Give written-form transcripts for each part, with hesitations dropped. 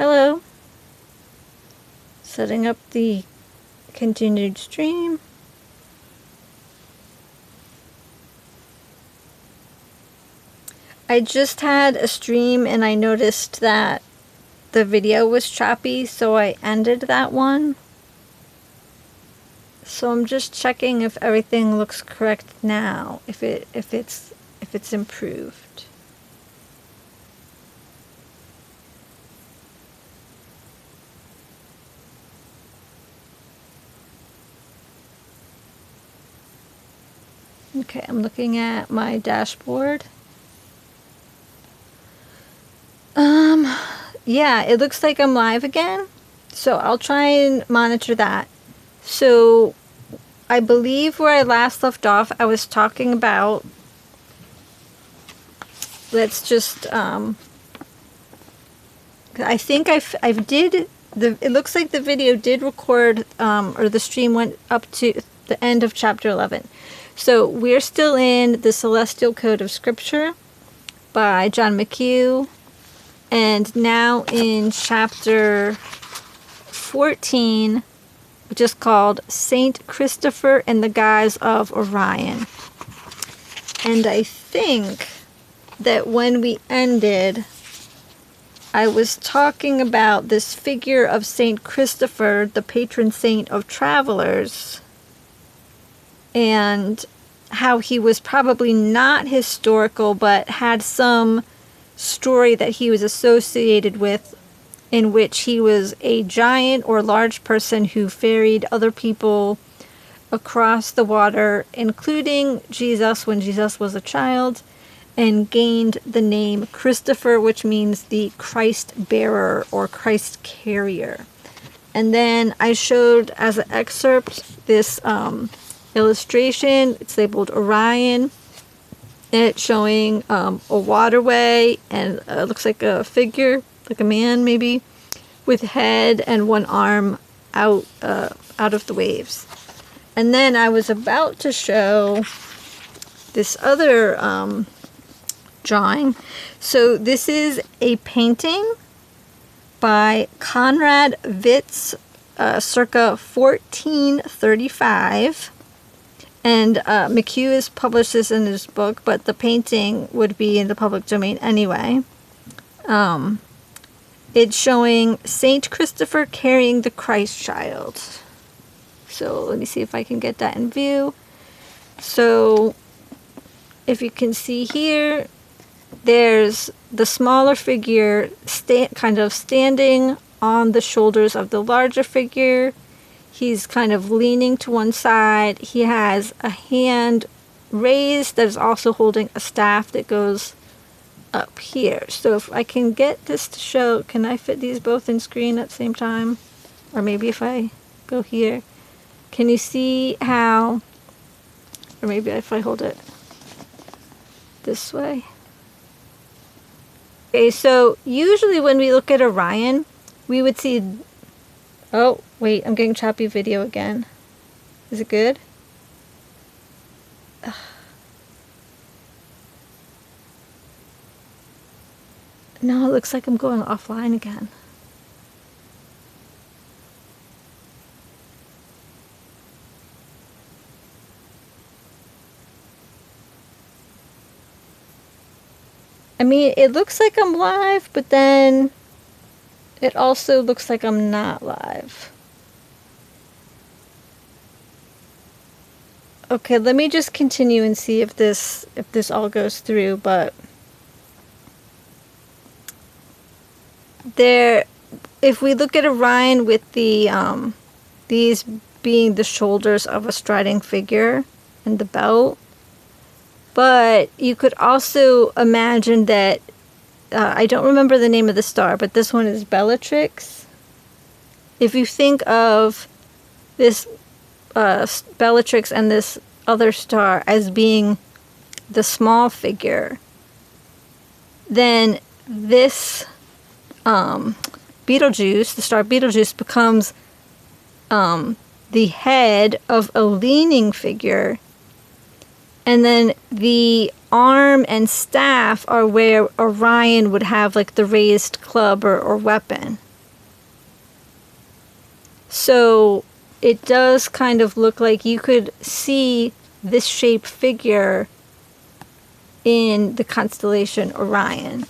Hello. Setting up the continued stream. I just had a stream and I noticed that the video was choppy, so I ended that one. So I'm just checking if everything looks correct now, if it's improved. Okay, I'm looking at my dashboard. Yeah, it looks like I'm live again. So I'll try and monitor that. So I believe where I last left off, I was talking about, let's just, I think it looks like the video did record, or the stream went up to the end of chapter 11. So we're still in the Celestial Code of Scripture by John McHugh. And now in chapter 14, which is called Saint Christopher and the Guise of Orion. And I think that when we ended, I was talking about this figure of Saint Christopher, the patron saint of travelers, and how he was probably not historical, but had some story that he was associated with, in which he was a giant or large person who ferried other people across the water, including Jesus when Jesus was a child, and gained the name Christopher, which means the Christ bearer or Christ carrier. And then I showed as an excerpt this illustration. It's labeled Orion. And it's showing a waterway, and it looks like a figure, like a man maybe, with head and one arm out of the waves. And then I was about to show this other drawing. So this is a painting by Conrad Witz, circa 1435. And McHugh has published this in his book, but the painting would be in the public domain anyway. It's showing Saint Christopher carrying the Christ child. So let me see if I can get that in view. So if you can see here, there's the smaller figure kind of standing on the shoulders of the larger figure. He's kind of leaning to one side. He has a hand raised that is also holding a staff that goes up here. So if I can get this to show, can I fit these both in screen at the same time? Or maybe if I go here. Can you see how, or maybe if I hold it this way. Okay, so usually when we look at Orion, we would see, oh, wait, I'm getting choppy video again. Is it good? Ugh. No, it looks like I'm going offline again. I mean, it looks like I'm live, but then it also looks like I'm not live. Okay, let me just continue and see if this all goes through, but there, if we look at Orion with the these being the shoulders of a striding figure and the belt, but you could also imagine that I don't remember the name of the star, but this one is Bellatrix. If you think of this Bellatrix and this other star as being the small figure, then this Betelgeuse, the star Betelgeuse, becomes the head of a leaning figure, and then the arm and staff are where Orion would have like the raised club or weapon. So it does kind of look like you could see this shaped figure in the constellation Orion.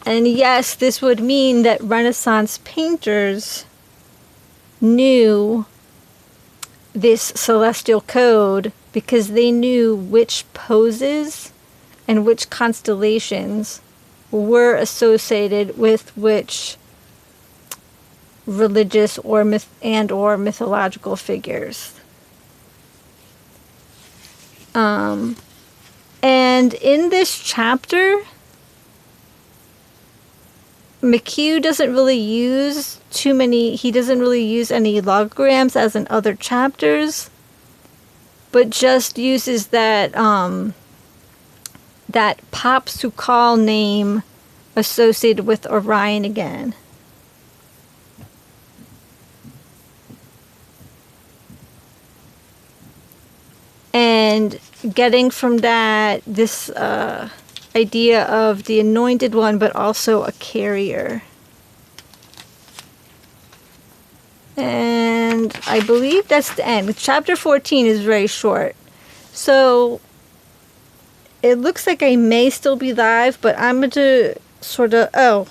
And yes, this would mean that Renaissance painters knew this celestial code because they knew which poses and which constellations were associated with which religious or mythological figures. And in this chapter, McHugh doesn't really use any logograms as in other chapters, but just uses that Pop-Sukal name associated with Orion again. And getting from that this idea of the anointed one, but also a carrier. And I believe that's the end. Chapter 14 is very short. So it looks like I may still be live, but I'm going to sort of... Oh,